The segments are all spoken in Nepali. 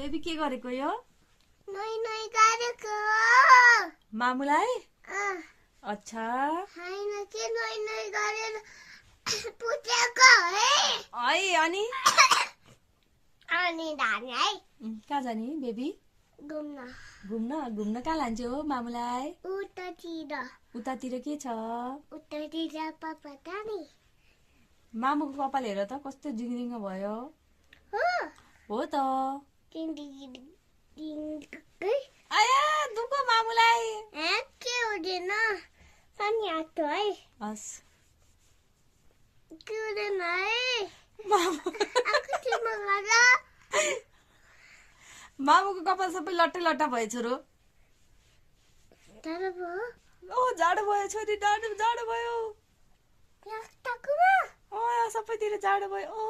बेबी के गरेको यो? नुहाई नुहाई गरेको मामुलाई? अच्छा हैन के नुहाई नुहाई गरेर पुछेको है अनि अनि धानी है कहाँ जाने बेबी? घुम्न घुम्न कहाँ लान्छौ हो मामुलाई? उतातिर के छ? उतातिर पता नि मामुको कपाल हेर त कस्तो जिङरिङ भयो। हो त आया दुखो मामुलाई। के हुँदैन पानी आएको है हस् के हुँदैन है मामुको कपाल सबै लट्टे लट्टा भयो छोरो। ओ जाडो भयो छोरी, जाडो भयो। सबैतिर जाडो भयो। ओ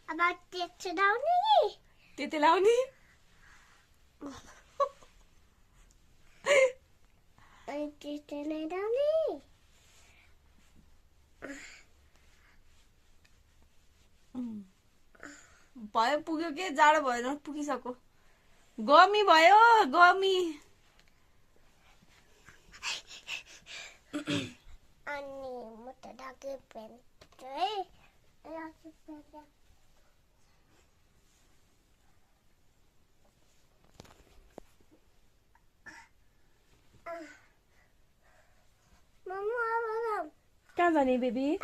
अब त्यति लाउने भयो पुग्यो के जाडो भयो पुगिसक्यो। गमी भयो गमी। अनि म त ढाके पेन्ट है कहाँ जाने बेबी?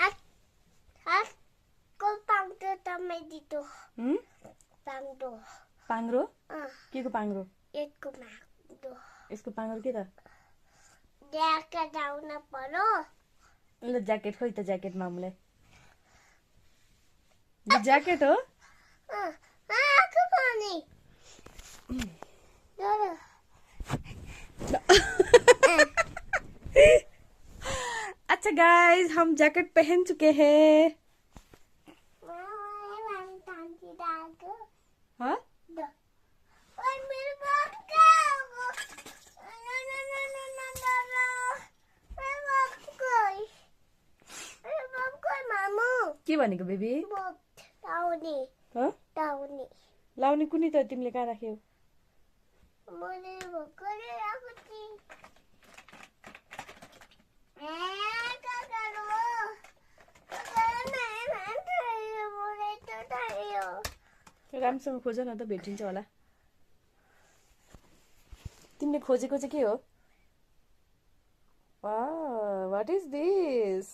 पाङ्रो? के को पाङ्रो? यसको पाङ्रो के त? ज्याकेट आउन पर्यो। ल ज्याकेट खोइ त ज्याकेट मामुलाई। यो ज्याकेट हो? अच्छा गाइस हम जैकेट पहन चुके हैं। हाँ? के भनेको बेबी? लाउने कुनै त तिमीले कहाँ राख्यौ? राम्रोसँग खोज न त भेटिन्छ होला। तिमीले खोजेको चाहिँ के हो? What is this?